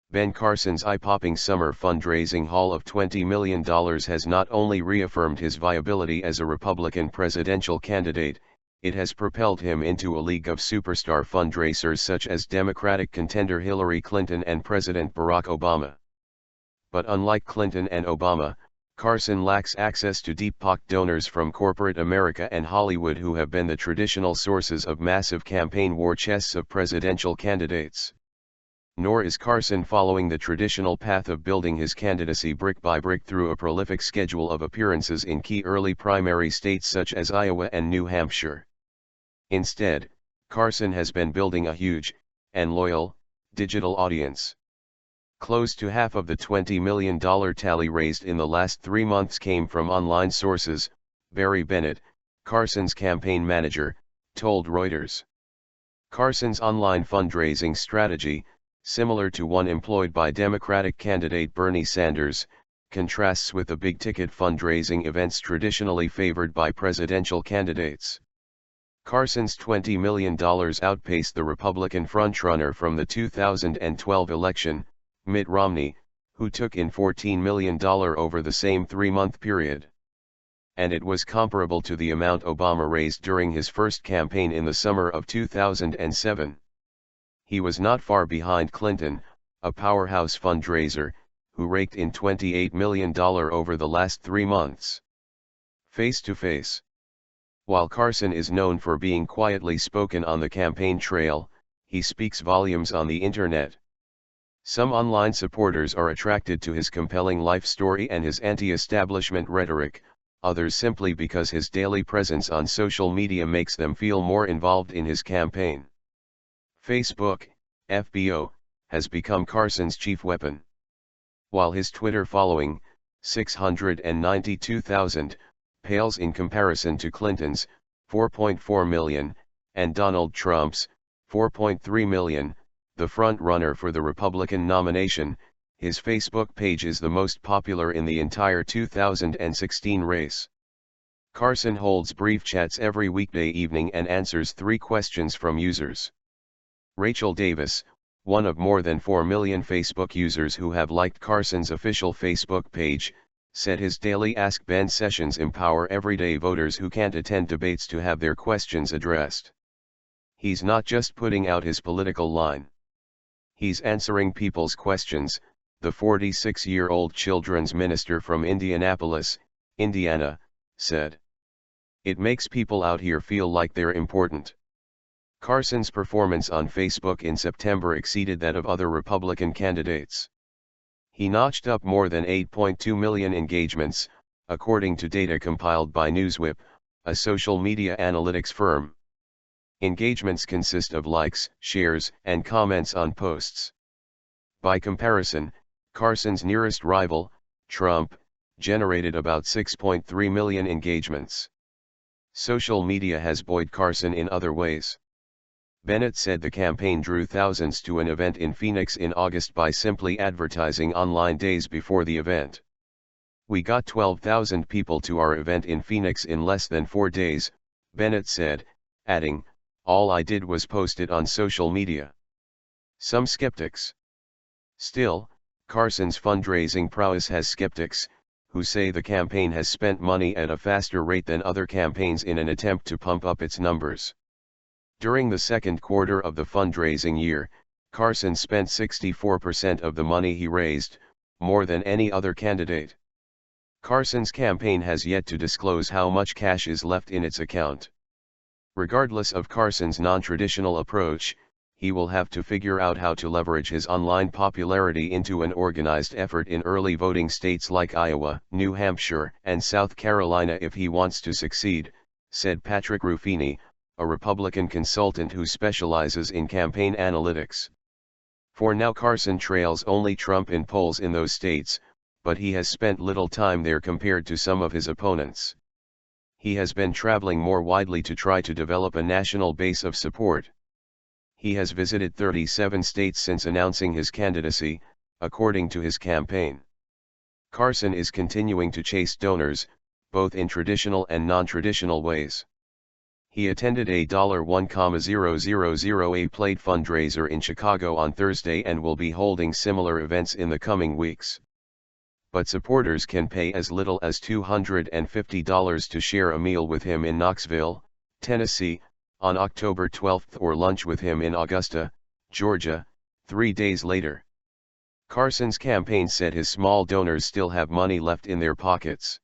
Ben Carson's eye-popping summer fundraising haul of $20 million has not only reaffirmed his viability as a Republican presidential candidate, it has propelled him into a league of superstar fundraisers such as Democratic contender Hillary Clinton and President Barack Obama. But unlike Clinton and Obama, Carson lacks access to deep-pocked donors from corporate America and Hollywood who have been the traditional sources of massive campaign war chests of presidential candidates. Nor is Carson following the traditional path of building his candidacy brick by brick through a prolific schedule of appearances in key early primary states such as Iowa and New Hampshire. Instead, Carson has been building a huge, and loyal, digital audience. Close to half of the $20 million tally raised in the last 3 months came from online sources, Barry Bennett, Carson's campaign manager, told Reuters. Carson's online fundraising strategy, similar to one employed by Democratic candidate Bernie Sanders, contrasts with the big-ticket fundraising events traditionally favored by presidential candidates. Carson's $20 million outpaced the Republican frontrunner from the 2012 election, Mitt Romney, who took in $14 million over the same 3-month period. And it was comparable to the amount Obama raised during his first campaign in the summer of 2007. He was not far behind Clinton, a powerhouse fundraiser, who raked in $28 million over the last 3 months. Face to face. While Carson is known for being quietly spoken on the campaign trail, he speaks volumes on the internet. Some online supporters are attracted to his compelling life story and his anti-establishment rhetoric, others simply because his daily presence on social media makes them feel more involved in his campaign. Facebook, FBO, has become Carson's chief weapon. While his Twitter following, 692,000, pales in comparison to Clinton's, 4.4 million, and Donald Trump's, 4.3 million, the front-runner for the Republican nomination, his Facebook page is the most popular in the entire 2016 race. Carson holds brief chats every weekday evening and answers 3 questions from users. Rachel Davis, one of more than 4 million Facebook users who have liked Carson's official Facebook page, said his daily Ask Ben sessions empower everyday voters who can't attend debates to have their questions addressed. He's not just putting out his political line. He's answering people's questions, the 46-year-old children's minister from Indianapolis, Indiana, said. It makes people out here feel like they're important. Carson's performance on Facebook in September exceeded that of other Republican candidates. He notched up more than 8.2 million engagements, according to data compiled by Newswhip, a social media analytics firm. Engagements consist of likes, shares, and comments on posts. By comparison, Carson's nearest rival, Trump, generated about 6.3 million engagements. Social media has buoyed Carson in other ways. Bennett said the campaign drew thousands to an event in Phoenix in August by simply advertising online days before the event. We got 12,000 people to our event in Phoenix in less than 4 days, Bennett said, adding, all I did was post it on social media. Some skeptics. Still, Carson's fundraising prowess has skeptics, who say the campaign has spent money at a faster rate than other campaigns in an attempt to pump up its numbers. During the second quarter of the fundraising year, Carson spent 64% of the money he raised, more than any other candidate. Carson's campaign has yet to disclose how much cash is left in its account. Regardless of Carson's non-traditional approach, he will have to figure out how to leverage his online popularity into an organized effort in early voting states like Iowa, New Hampshire, and South Carolina if he wants to succeed, said Patrick Ruffini, a Republican consultant who specializes in campaign analytics. For now, Carson trails only Trump in polls in those states, but he has spent little time there compared to some of his opponents. He has been traveling more widely to try to develop a national base of support. He has visited 37 states since announcing his candidacy, according to his campaign. Carson is continuing to chase donors, both in traditional and non-traditional ways. He attended a $1,000,000 plate fundraiser in Chicago on Thursday and will be holding similar events in the coming weeks. But supporters can pay as little as $250 to share a meal with him in Knoxville, Tennessee, on October 12 or lunch with him in Augusta, Georgia, 3 days later. Carson's campaign said his small donors still have money left in their pockets.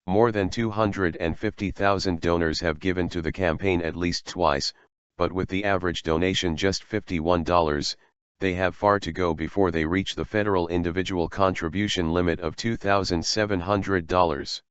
More than 250,000 donors have given to the campaign at least twice, but with the average donation just $51, they have far to go before they reach the federal individual contribution limit of $2,700.